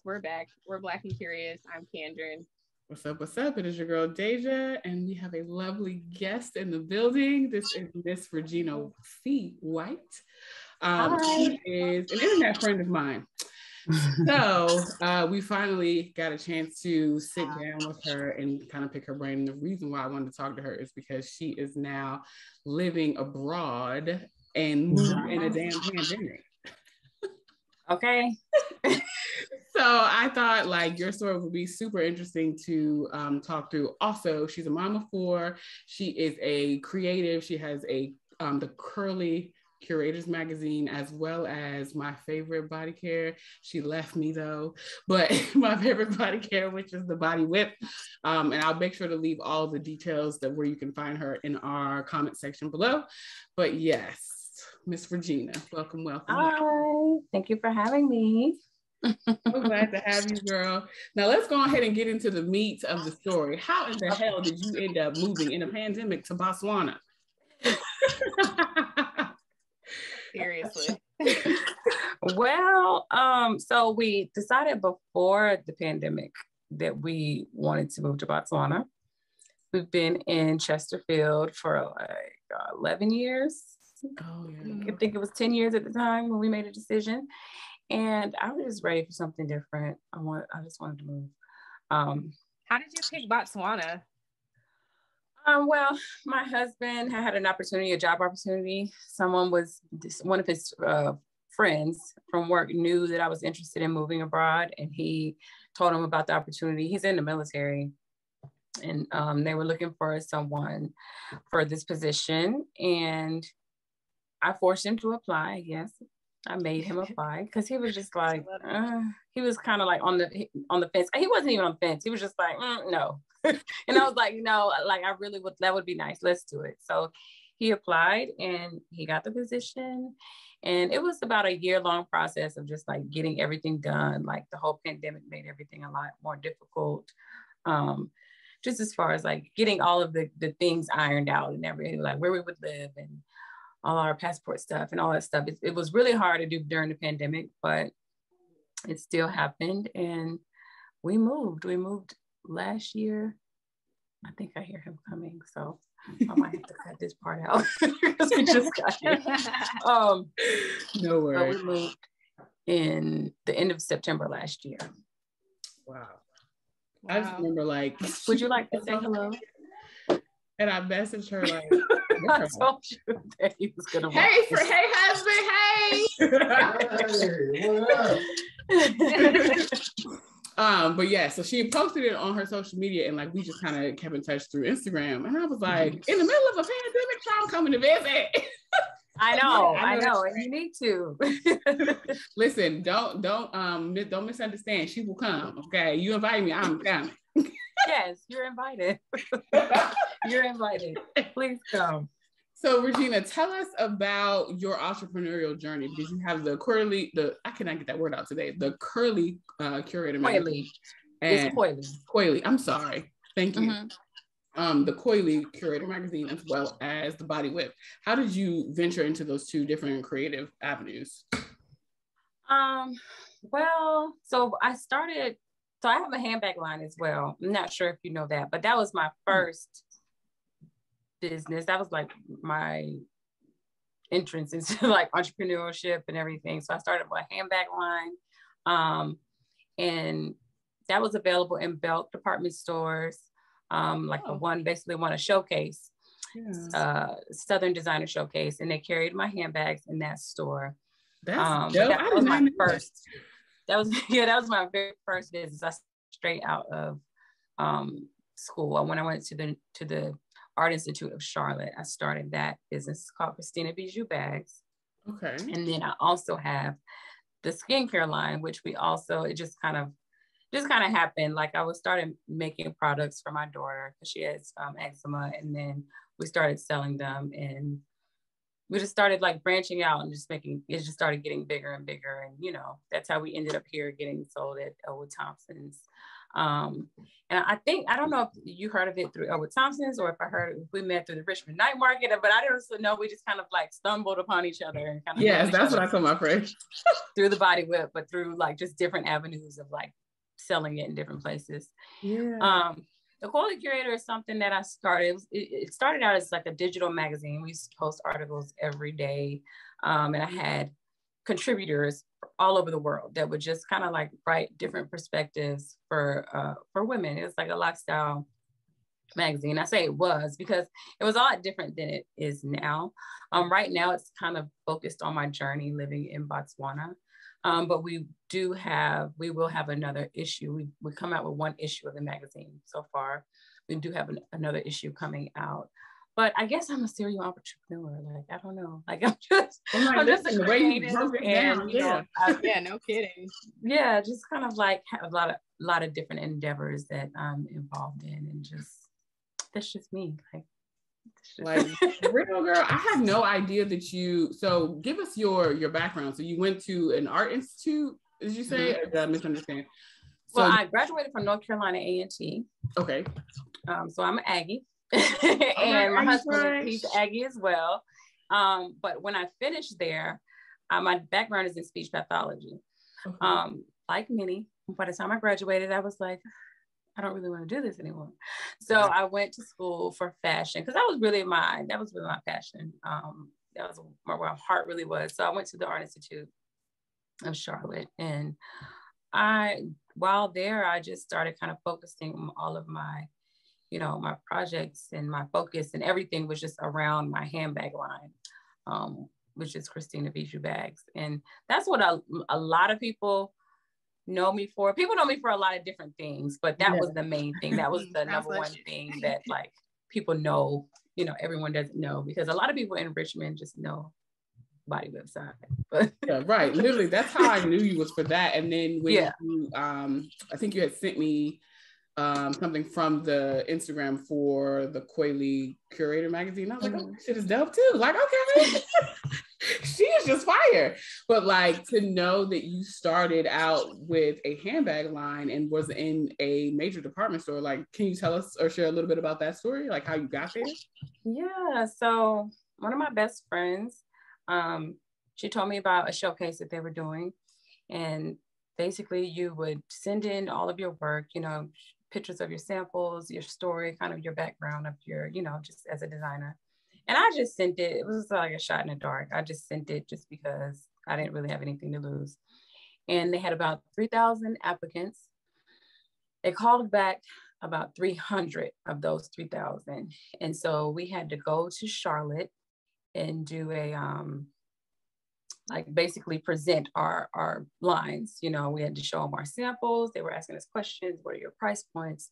We're back. We're Black and Curious. I'm Kandron. What's up? What's up? It is your girl Dehjai, and we have a lovely guest in the building. This is Miss Regina C. White. She is an internet friend of mine. So we finally got a chance to sit down with her and kind of pick her brain. And the reason why I wanted to talk to her is because she is now living abroad and moved in a damn pandemic. Okay. So I thought like your story would be super interesting to talk through. Also, she's a mom of 4. She is a creative. She has the Curly Curators magazine, as well as my favorite body care. She left me though, but my favorite body care, which is the Body Whip. And I'll make sure to leave all the details that where you can find her in our comment section below. But yes, Miss Regina, welcome. Hi, thank you for having me. So glad to have you, girl. Now let's go ahead and get into the meat of the story. How in the hell did you end up moving in a pandemic to Botswana? Seriously. Well, so we decided before the pandemic that we wanted to move to Botswana. We've been in Chesterfield for like 11 years. Oh, yeah. I think it was 10 years at the time when we made a decision. And I was just ready for something different. I just wanted to move. How did you pick Botswana? Well, my husband had an opportunity, a job opportunity. One of his friends from work knew that I was interested in moving abroad, and he told him about the opportunity. He's in the military, and they were looking for someone for this position, and I forced him to apply. Yes, I made him apply because he was just like, he was kind of like on the fence. He wasn't even on the fence. He was just like, no. And I was like, no, like I really would, that would be nice. Let's do it. So he applied and he got the position. And it was about a year-long process of just like getting everything done. Like the whole pandemic made everything a lot more difficult. Just as far as like getting all of the things ironed out and everything, like where we would live and all our passport stuff and all that stuff. It was really hard to do during the pandemic, but it still happened. And we moved last year. I think I hear him coming, so I might have to cut this part out because we just got here. No worries. But we moved in the end of September last year. Wow. I just remember like, would you like to say hello? And I messaged her like, I told you that he was gonna. Hey, husband, hey. But yeah, so she posted it on her social media, and like we just kind of kept in touch through Instagram. And I was like, in the middle of a pandemic, I'm coming to visit. I know, and you need to. Listen, don't misunderstand. She will come. Okay, you invite me, I'm coming. Yes, you're invited. You're invited. Please come. So Regina, tell us about your entrepreneurial journey, because you have I cannot get that word out today, the Curly Curator magazine. It's Coily. I'm sorry. Thank you. The Coily Curator magazine, as well as the Body Whip. How did you venture into those two different creative avenues? Well, so I have a handbag line as well. I'm not sure if you know that, but that was my first business. That was like my entrance into like entrepreneurship and everything. So I started with a handbag line, and that was available in Belk department stores, basically a showcase, Southern Designer Showcase, and they carried my handbags in that store. That was my first. That was my very first business. I straight out of school. When I went to the Art Institute of Charlotte, I started that business called Christina Bijou Bags. Okay. And then I also have the skincare line, which it just kind of happened. Like I started making products for my daughter because she has eczema, and then we started selling them, and we just started like branching out and it just started getting bigger and bigger. And, that's how we ended up here getting sold at Elwood Thompson's. And I think, I don't know if you heard of it through Elwood Thompson's, or if we met through the Richmond Night Market, but I don't know, we just kind of like stumbled upon each other and kind of, yes, that's what I told my friend. Through the body whip, but through like just different avenues of like selling it in different places. Yeah. The Quality Curator is something that I started. It started out as like a digital magazine. We used to post articles every day. And I had contributors all over the world that would just kind of like write different perspectives for women. It was like a lifestyle magazine. I say it was because it was a lot different than it is now. Right now, it's kind of focused on my journey living in Botswana. But we will have another issue. We come out with one issue of the magazine so far. We do have another issue coming out. But I guess I'm a serial entrepreneur. Like, I don't know. Like, I'm just a creative. And, yeah, no kidding. Yeah, just kind of like have a lot of different endeavors that I'm involved in, and just that's just me. Like real girl, I have no idea that so give us your background. So you went to an art institute, did you say? Or did I misunderstand? Well, I graduated from North Carolina A&T. Okay. So I'm an Aggie. And my husband, he's Aggie as well. But when I finished there, my background is in speech pathology. Okay. Like many, by the time I graduated, I was like, I don't really want to do this anymore. So I went to school for fashion because that was really my passion. That was where my heart really was. So I went to the Art Institute of Charlotte, and while there, I just started kind of focusing on all of my, my projects, and my focus and everything was just around my handbag line, which is Christina Bijou bags. And that's what a lot of people know me for. People know me for a lot of different things, but that was the main thing. That was the number one thing that like people know, everyone doesn't know, because a lot of people in Richmond just know body website. But yeah, right. Literally, that's how I knew you was for that. And then when you, I think you had sent me something from the Instagram for the Quality Curator magazine. I was like, oh, shit is dope too. Like, okay. She is just fire. But like, to know that you started out with a handbag line and was in a major department store, like, can you tell us or share a little bit about that story, like how you got there? Yeah, so one of my best friends, she told me about a showcase that they were doing, and basically you would send in all of your work, pictures of your samples, your story, kind of your background of your, just as a designer. And I just sent it. It was like a shot in the dark. I just sent it just because I didn't really have anything to lose. And they had about 3,000 applicants. They called back about 300 of those 3,000. And so we had to go to Charlotte and do a, like basically present our lines. We had to show them our samples. They were asking us questions. What are your price points?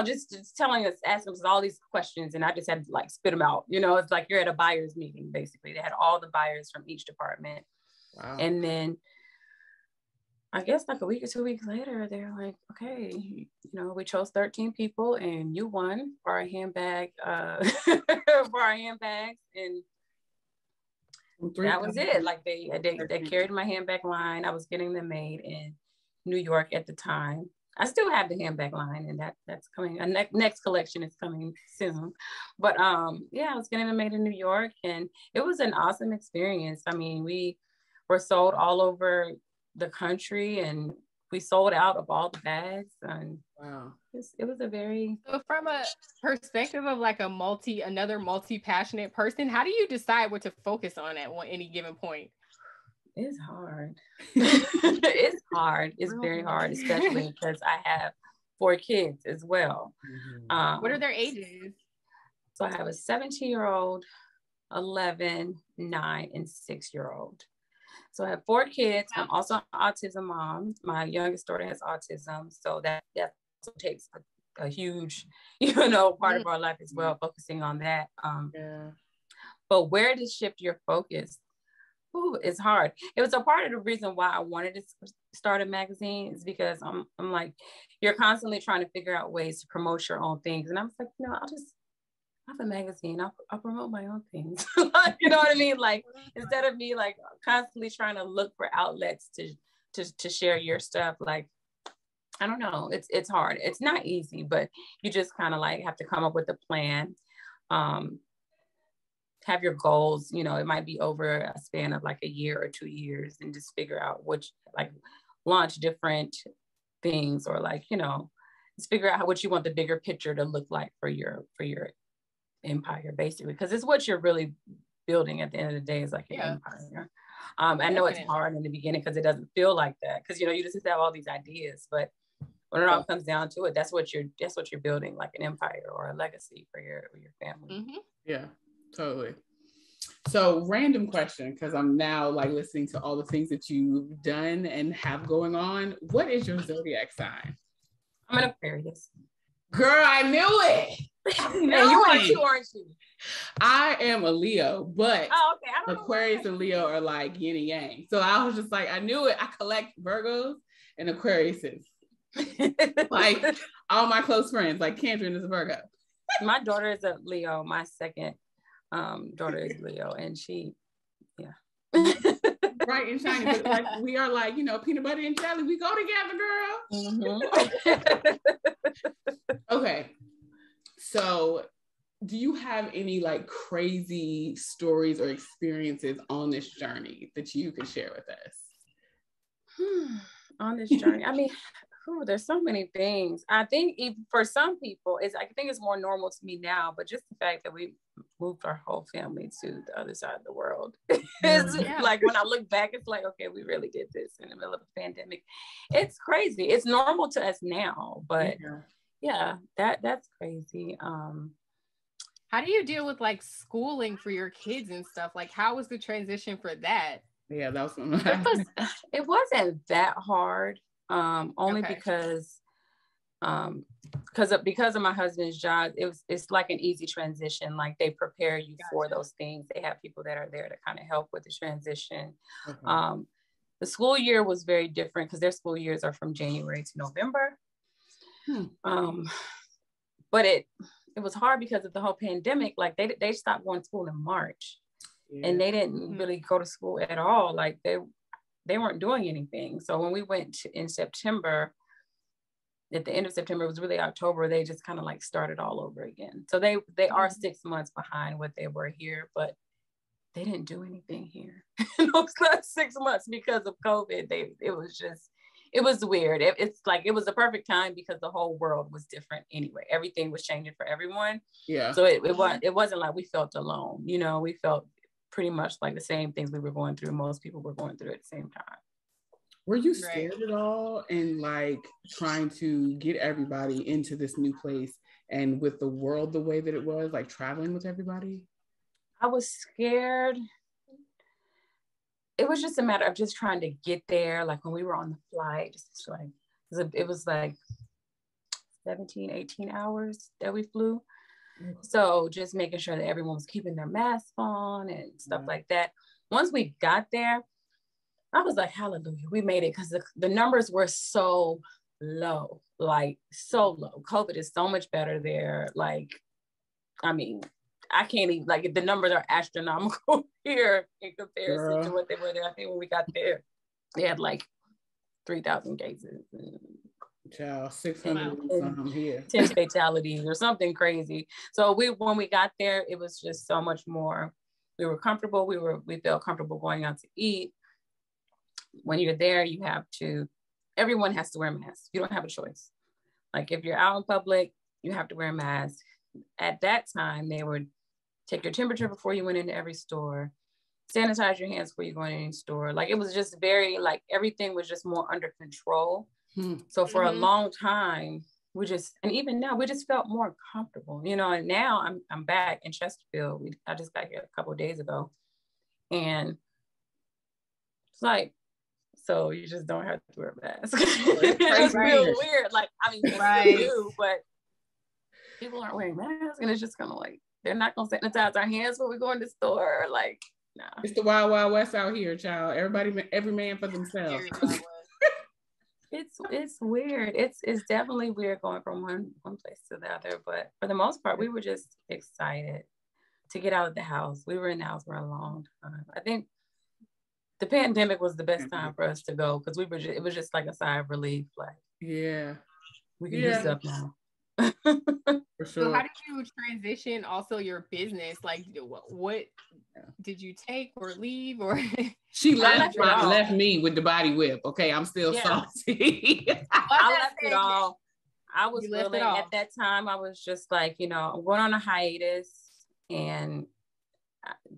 Just telling us, asking us all these questions, and I just had to like spit them out. It's like you're at a buyer's meeting, basically. They had all the buyers from each department. Wow. And then I guess like a week or 2 weeks later, they're like, okay, we chose 13 people and you won for our handbag, for our handbags. And that was it. Like they carried my handbag line. I was getting them made in New York at the time. I still have the handbag line, and that's coming. Next collection is coming soon. But I was getting them made in New York, and it was an awesome experience. I mean, we were sold all over the country, and we sold out of all the bags. And wow, it was a very. So from a perspective of like another multi-passionate person, how do you decide what to focus on at any given point? It's hard. It's hard. It's very hard, especially because I have 4 kids as well. What are their ages? So I have a 17-year-old, 11, 9, and 6-year-old. So I have 4 kids. I'm also an autism mom. My youngest daughter has autism. So that also takes a huge, part of our life as well, focusing on that. But where to shift your focus? It's hard. It was a part of the reason why I wanted to start a magazine, is because I'm like, you're constantly trying to figure out ways to promote your own things. And I was like, I'll just have a magazine. I'll promote my own things. You know what I mean? Like, instead of me like constantly trying to look for outlets to share your stuff, like I don't know. It's hard. It's not easy, but you just kind of like have to come up with a plan. Have your goals, you know, it might be over a span of like a year or 2 years, and just figure out which, like, launch different things, or like, you know, just figure out what you want the bigger picture to look like for your empire, basically, because it's what you're really building at the end of the day, is like an empire. I know it's hard in the beginning because it doesn't feel like that, because, you know, you just have all these ideas, but when it all comes down to it, that's what you're building, like an empire or a legacy for your family. Mm-hmm. Yeah, totally. So, random question, because I'm now like listening to all the things that you've done and have going on. What is your zodiac sign? I'm an Aquarius. Girl, I knew it. And you are too, aren't you? I am a Leo, but okay. Aquarius and Leo are like yin and yang. So I was just like, I knew it. I collect Virgos and Aquariuses. Like all my close friends, like Kandron is a Virgo. My daughter is a Leo. My second daughter is Leo, and she, bright and shiny, but like we are like, you know, peanut butter and jelly. We go together, girl. Mm-hmm. Okay. So do you have any like crazy stories or experiences on this journey that you could share with us? On this journey, I mean, there's so many things. I think for some people, I think it's more normal to me now, but just the fact that we moved our whole family to the other side of the world. Like when I look back, it's like, okay, we really did this in the middle of a pandemic. It's crazy. It's normal to us now, but that's crazy. How do you deal with like schooling for your kids and stuff? Like, how was the transition for that? Yeah, that was it wasn't that hard. Only because of my husband's job, it's like an easy transition. Like they prepare you for those things. They have people that are there to kind of help with the transition. Okay. The school year was very different because their school years are from January to November. But it was hard because of the whole pandemic. Like they stopped going to school in March, and they didn't really go to school at all. Like they weren't doing anything. So when we went in September, at the end of September, it was really October, they just kind of like started all over again. So they are 6 months behind what they were here, but they didn't do anything here. Those last 6 months because of COVID, it was weird. It's like, it was the perfect time because the whole world was different anyway. Everything was changing for everyone. Yeah. So it wasn't like we felt alone. You know, we felt pretty much like the same things we were going through. Most people were going through at the same time. Were you scared at all in like trying to get everybody into this new place and with the world the way that it was, like traveling with everybody? I was scared. It was just a matter of just trying to get there. Like when we were on the flight, just like it was like 17, 18 hours that we flew. So just making sure that everyone was keeping their mask on and stuff like that. Once we got there, I was like, hallelujah, we made it, because the numbers were so low, like so low. COVID is so much better there. Like, I mean, I can't even, like, the numbers are astronomical here in comparison to what they were there. I think when we got there, they had like 3,000 cases. Child, 600 here. 10 fatalities or something crazy. So when we got there, it was just so much more. We were comfortable. We felt comfortable going out to eat. When you're there, everyone has to wear a mask. You don't have a choice. Like if you're out in public, you have to wear a mask. At that time, they would take your temperature before you went into every store, sanitize your hands before you go in any store. Like it was just very, like everything was just more under control. So for a long time, and even now, we just felt more comfortable, you know. And now I'm back in Chesterfield. I just got here a couple of days ago, and it's like, so you just don't have to wear a mask. It's real weird. Like, I mean, you do, but people aren't wearing masks, and it's just kind of like, they're not gonna sanitize our hands when we go in the store. Like, nah. It's the wild, wild west out here, child. Every man for themselves. It's weird. It's definitely weird going from one place to the other. But for the most part, we were just excited to get out of the house. We were in the house for a long time. I think the pandemic was the best time for us to go, because it was just like a sigh of relief. Like, Yeah. We can do stuff now. For sure. So how did you transition also your business? Like what did you take or leave or she left me with the body whip. Okay, I'm still salty. I left it all. I was willing at that time. I was just like, you know, I'm going on a hiatus and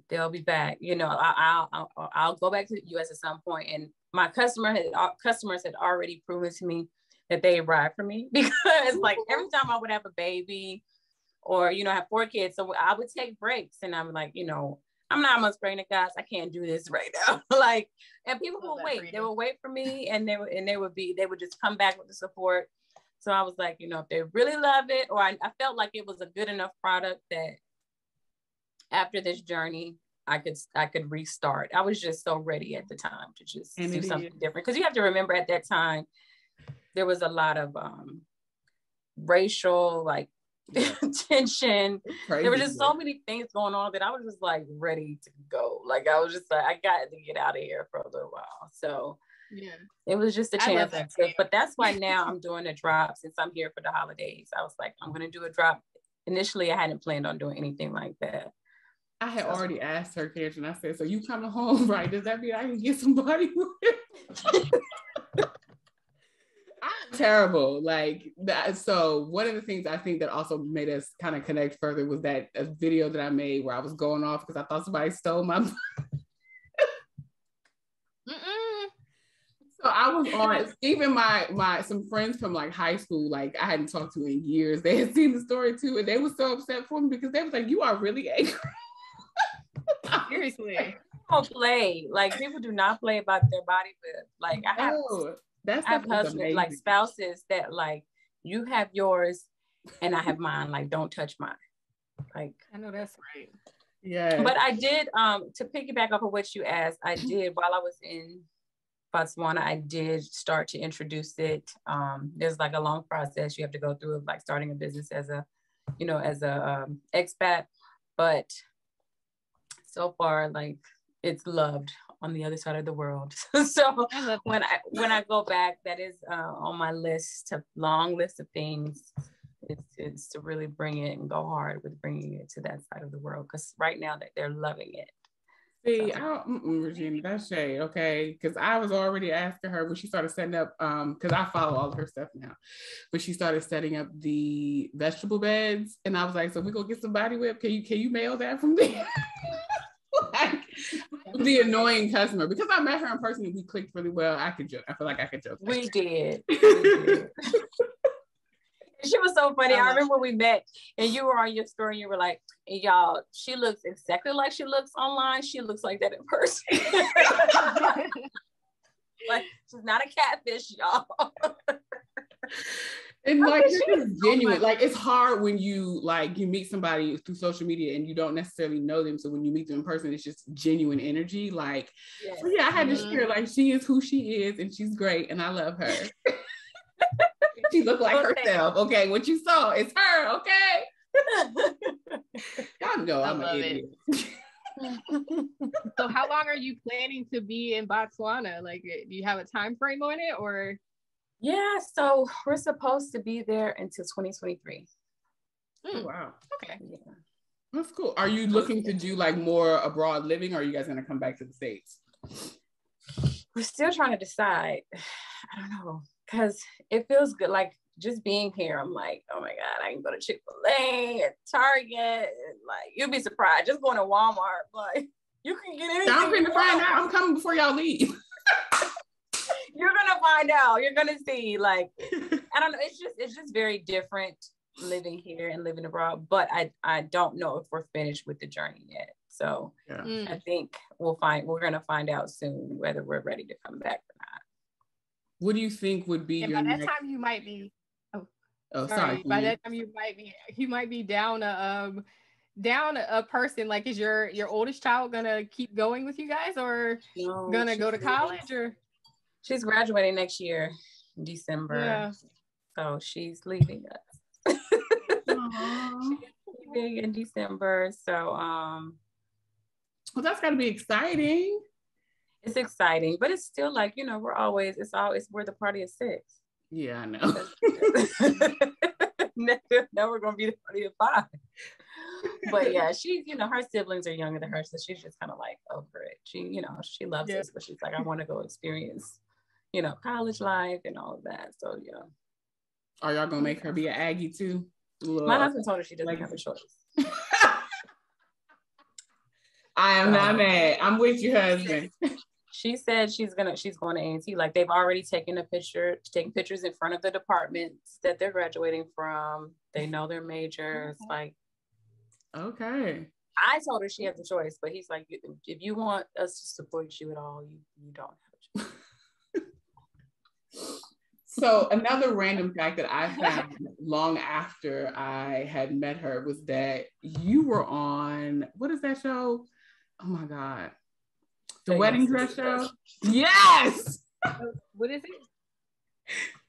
they'll be back. You know, I'll go back to the US at some point. And my customers had already proven to me that they ride for me, because like every time I would have a baby or, you know, have 4 kids, so I would take breaks and I'm like, you know, I'm 9 months pregnant, guys. I can't do this right now. Like, and people will wait. They will wait for me, and they would just come back with the support. So I was like, you know, if they really love it, or I felt like it was a good enough product that after this journey, I could restart. I was just so ready at the time to just do something different. Because you have to remember, at that time, there was a lot of racial tension. There were just so many things going on that I was just like ready to go. Like I was just like, I got to get out of here for a little while. So yeah, it was just a chance I took. But that's why now I'm doing a drop, since I'm here for the holidays. I was like, I'm going to do a drop. Initially, I hadn't planned on doing anything like that. I had already asked her, Kandron, I said, so you coming home, right? Does that mean I can get somebody with? I'm terrible like that. So one of the things I think that also made us kind of connect further was that a video that I made where I was going off because I thought somebody stole my So I was on, even my some friends from like high school, like I hadn't talked to in years, they had seen the story too, and they were so upset for me because they was like, you are really angry. Seriously. People play. Like, people do not play about their body whip. Like, I have husbands, like spouses that like, you have yours and I have mine. Like, don't touch mine. Like, I know that's right. Yeah. But I did, to piggyback off of what you asked, I did, while I was in Botswana, I did start to introduce it. There's like a long process you have to go through of like starting a business as a, you know, as a expat, but so far, like, it's loved on the other side of the world. So when I go back, that is on my long list of things. It's to really bring it and go hard with bringing it to that side of the world, because right now that they're loving it. See, Regina, that's shade, okay? Because I was already asking her when she started setting up, because I follow all of her stuff now, but she started setting up the vegetable beds, and I was like, so we go get some body whip. Can you mail that from there? Like, the annoying customer, because I met her in person and we clicked really well. I feel like I could joke. We did. She was so funny. I remember we met and you were on your story and you were like, y'all, she looks exactly like she looks online. She looks like that in person. Like, she's not a catfish, y'all. And like, this is genuine. Like, it's hard when you meet somebody through social media and you don't necessarily know them. So when you meet them in person, it's just genuine energy. Like, yes. So yeah, I had to share, like, she is who she is and she's great and I love her. She looked like herself. Okay, what you saw is her. Okay. Y'all know I'm an idiot. So how long are you planning to be in Botswana? Like, do you have a time frame on it, or? Yeah, so we're supposed to be there until 2023. Oh, wow. Okay. Yeah. That's cool. Are you looking to do like more abroad living, or are you guys going to come back to the States? We're still trying to decide. I don't know, because it feels good. Like, just being here, I'm like, oh my God, I can go to Chick-fil-A and Target. And like, you'll be surprised. Just going to Walmart, like, you can get anything. I'm going to find out. I'm coming before y'all leave. You're gonna find out. You're gonna see. Like, I don't know. It's just very different living here and living abroad. But I don't know if we're finished with the journey yet. So yeah. I think we're gonna find out soon whether we're ready to come back or not. What do you think would be your by that time you might be? Oh, sorry. By that time you might be down a person. Like, is your oldest child gonna keep going with you guys, or gonna go to college, or? She's graduating next year, December. Yeah. So she's leaving us. She's leaving in December. So well, that's gotta be exciting. It's exciting, but it's still like, you know, we're the party of 6. Yeah, I know. Never gonna be the party of 5. But yeah, she's, her siblings are younger than her, so she's just kind of like over it. She, she loves this, but she's like, I want to go experience, college life and all of that. So yeah. Are y'all gonna make her be an Aggie too? My husband told her she doesn't have a choice. I am not mad. I'm with you, husband. She said she's going to A&T. Like, they've already taken taking pictures in front of the departments that they're graduating from. They know their majors. Like, okay. I told her she has a choice, but he's like, if you want us to support you at all, you don't have a choice. So another random fact that I found long after I had met her was that you were on, what is that show? Oh my God. The Wedding Dress Show? Yes! What is it?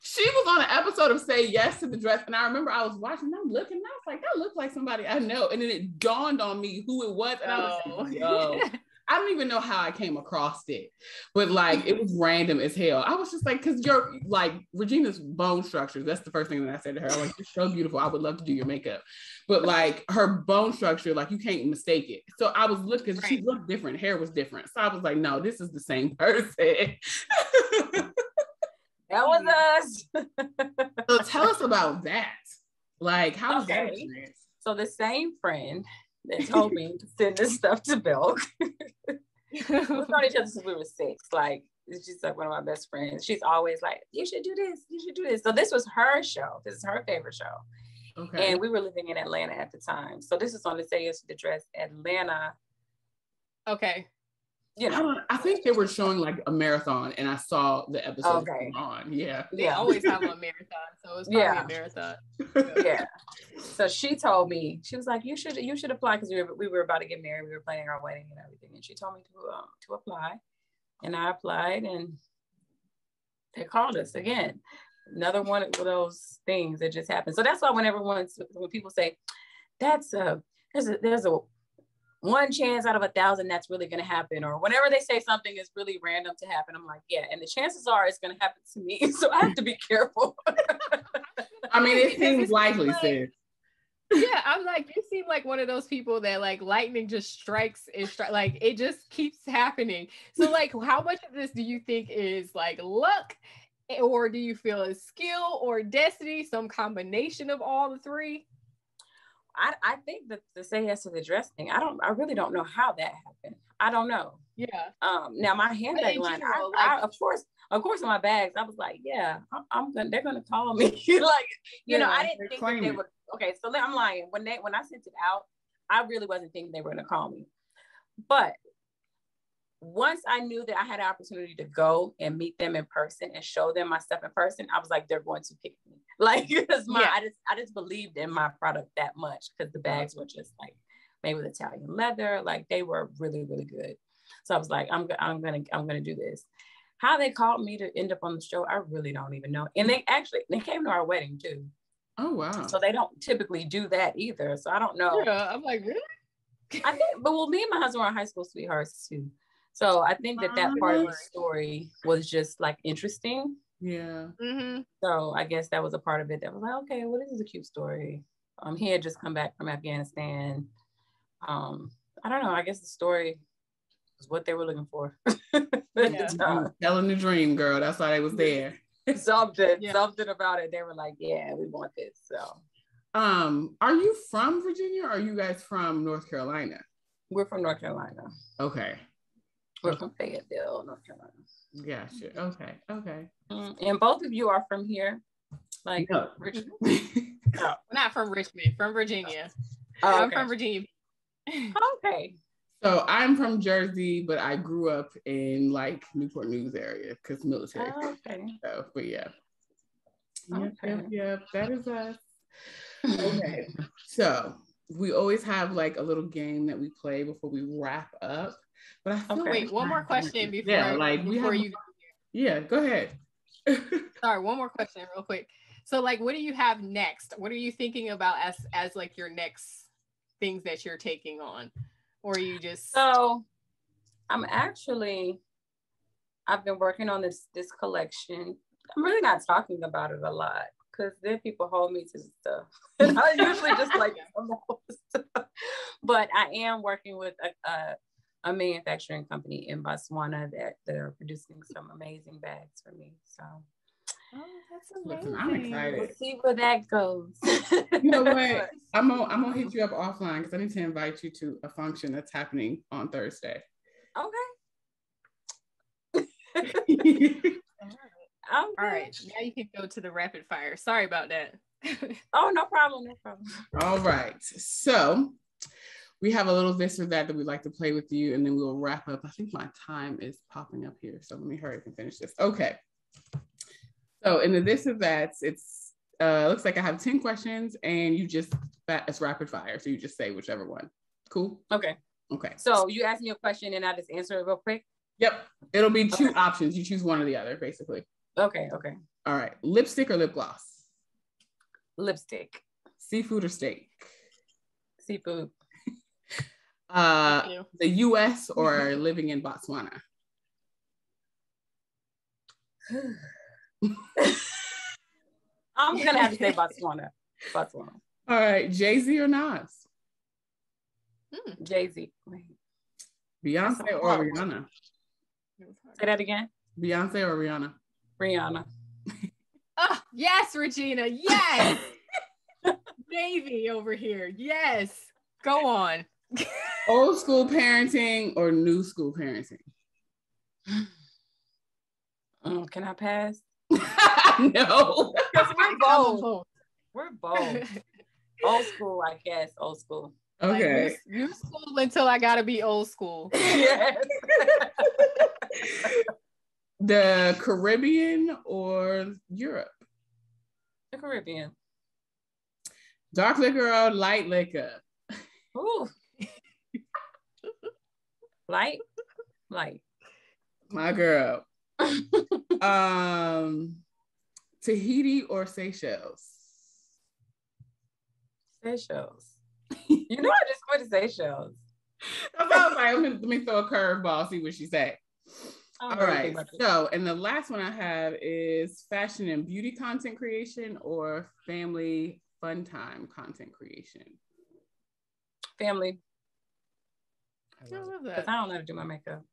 She was on an episode of Say Yes to the Dress, and I remember I was watching, and I'm looking, and I was like, that looks like somebody I know. And then it dawned on me who it was, and I was like, yo. I don't even know how I came across it, but like it was random as hell. I was just like, because you're like Regina's bone structure. That's the first thing that I said to her. I'm like, you're so beautiful. I would love to do your makeup, but like her bone structure, like you can't mistake it. So I was looking, she looked different, hair was different. So I was like, no, this is the same person. That was us. So tell us about that. Like, how was that experience? So the same friend that told me to send this stuff to Belk. We've known each other since we were 6. Like, she's like one of my best friends. She's always like, you should do this. You should do this. So this was her show. This is her favorite show. Okay. And we were living in Atlanta at the time. So this is on the Say Yes to the Dress Atlanta. Okay. I think they were showing like a marathon, and I saw the episode on. Yeah. They always have a marathon, so it's probably a marathon. Yeah. So she told me, she was like, you should apply, because we were about to get married. We were planning our wedding and everything. And she told me to apply. And I applied, and they called us again. Another one of those things that just happened. So that's why when people say there's a 1 chance out of 1,000 that's really going to happen, or whenever they say something is really random to happen, I'm like, yeah, and the chances are it's going to happen to me, so I have to be careful. I mean, it seems likely, sis. Yeah, I'm like, you seem like one of those people that like lightning just strikes and like it just keeps happening. So like, how much of this do you think is like luck, or do you feel is skill or destiny, some combination of all the 3? I think that the Say Yes to the Dress thing, I really don't know how that happened. I don't know. Yeah. Now my handbag line, I of course in my bags, I was like, yeah, they're gonna call me. Like, I didn't think that they would. Okay, so I'm lying. When I sent it out, I really wasn't thinking they were gonna call me. But once I knew that I had an opportunity to go and meet them in person and show them my stuff in person, I was like, they're going to pick me. Like, because I just believed in my product that much, because the bags were just like made with Italian leather. Like, they were really, really good. So I was like, I'm gonna do this. How they called me to end up on the show, I really don't even know. And they came to our wedding too. Oh wow. So they don't typically do that either. So I don't know. Yeah, I'm like, really? I think, but me and my husband were high school sweethearts too. So I think that part of the story was just like interesting. Yeah. Mm-hmm. So I guess that was a part of it that was like, okay, well, this is a cute story. He had just come back from Afghanistan. I don't know. I guess the story was what they were looking for. Telling the dream, girl. That's why they was there. Something about it. They were like, yeah, we want this. So, are you from Virginia, or are you guys from North Carolina? We're from North Carolina. Okay. We're from Fayetteville, North Carolina. Gotcha. Okay. And both of you are from here, like no. Richmond. No, not from Richmond, from Virginia. Oh, I'm from Virginia. Okay. So I'm from Jersey, but I grew up in like Newport News area because military. Okay. So, but yeah. Okay. Yep. That is us. Okay. So we always have like a little game that we play before we wrap up. But I feel wait, one more question before you. Yeah, go ahead. Sorry, one more question real quick. So like, what do you have next? What are you thinking about as like your next things that you're taking on? Or you just... So I've been working on this collection. I'm really not talking about it a lot because then people hold me to stuff. And I usually just like stuff. But I am working with a manufacturing company in Botswana that are producing some amazing bags for me. So oh, that's amazing. I'm excited. We'll see where that goes. You know what? I'm gonna hit you up offline because I need to invite you to a function that's happening on Thursday. Okay. All right. Now you can go to the rapid fire. Sorry about that. Oh, no problem. No problem. All right. So we have a little this or that we'd like to play with you, and then we'll wrap up. I think my time is popping up here, so let me hurry up and finish this. Okay. So in the this or that, it's looks like I have 10 questions, and it's rapid fire. So you just say whichever one. Cool. Okay. Okay. So you ask me a question, and I just answer it real quick. Yep. It'll be two options. You choose one or the other, basically. Okay. All right. Lipstick or lip gloss? Lipstick. Seafood or steak? Seafood. The US or living in Botswana? I'm gonna have to say Botswana. All right. Jay-Z or Nas? Jay-Z. Beyonce or Rihanna? Say that again. Beyonce or Rihanna? Rihanna. Oh, yes, Regina. Yes. Navy over here. Yes. Go on. Old school parenting or new school parenting? Can I pass? No. Because we're both. We're both. Old school, I guess. Old school. Okay. Like new school until I gotta be old school. Yes. The Caribbean or Europe? The Caribbean. Dark liquor or light liquor? Ooh. Light. My girl. Tahiti or Seychelles? Seychelles. You know, I just went to Seychelles. I was like, let me throw a curveball, see what she say. All right. So, and the last one I have is fashion and beauty content creation or family fun time content creation. Family. I love that. Because I don't know how to do my makeup.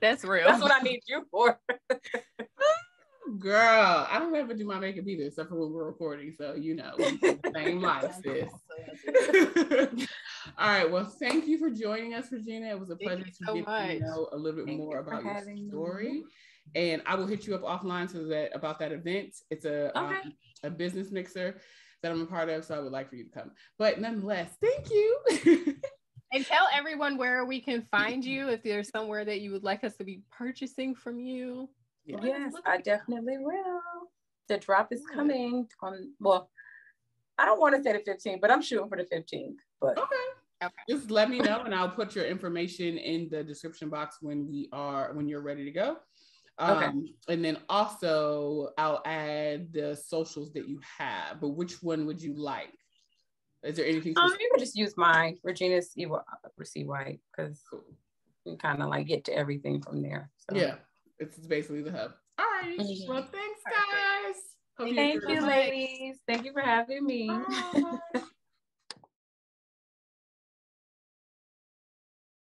That's real. That's what I need you for. Girl, I don't ever do my makeup either, except for when we're recording. So, you know, same life, sis. All right. Well, thank you for joining us, Regina. It was a pleasure to get to know a little bit more about your story. And I will hit you up offline about that event. It's a business mixer that I'm a part of, so I would like for you to come. But nonetheless, thank you. And tell everyone where we can find you if there's somewhere that you would like us to be purchasing from you. Yes, I definitely will. The drop is coming on, well, I don't want to say the 15th, but I'm shooting for the 15th. But okay. Just let me know and I'll put your information in the description box when you're ready to go. And then also I'll add the socials that you have, but which one would you like? Is there anything? You can just use mine, Regina's C White, because you kind of like get to everything from there. So. Yeah, it's basically the hub. All right. Well, thanks, guys. Thank you, ladies. Thank you for having me.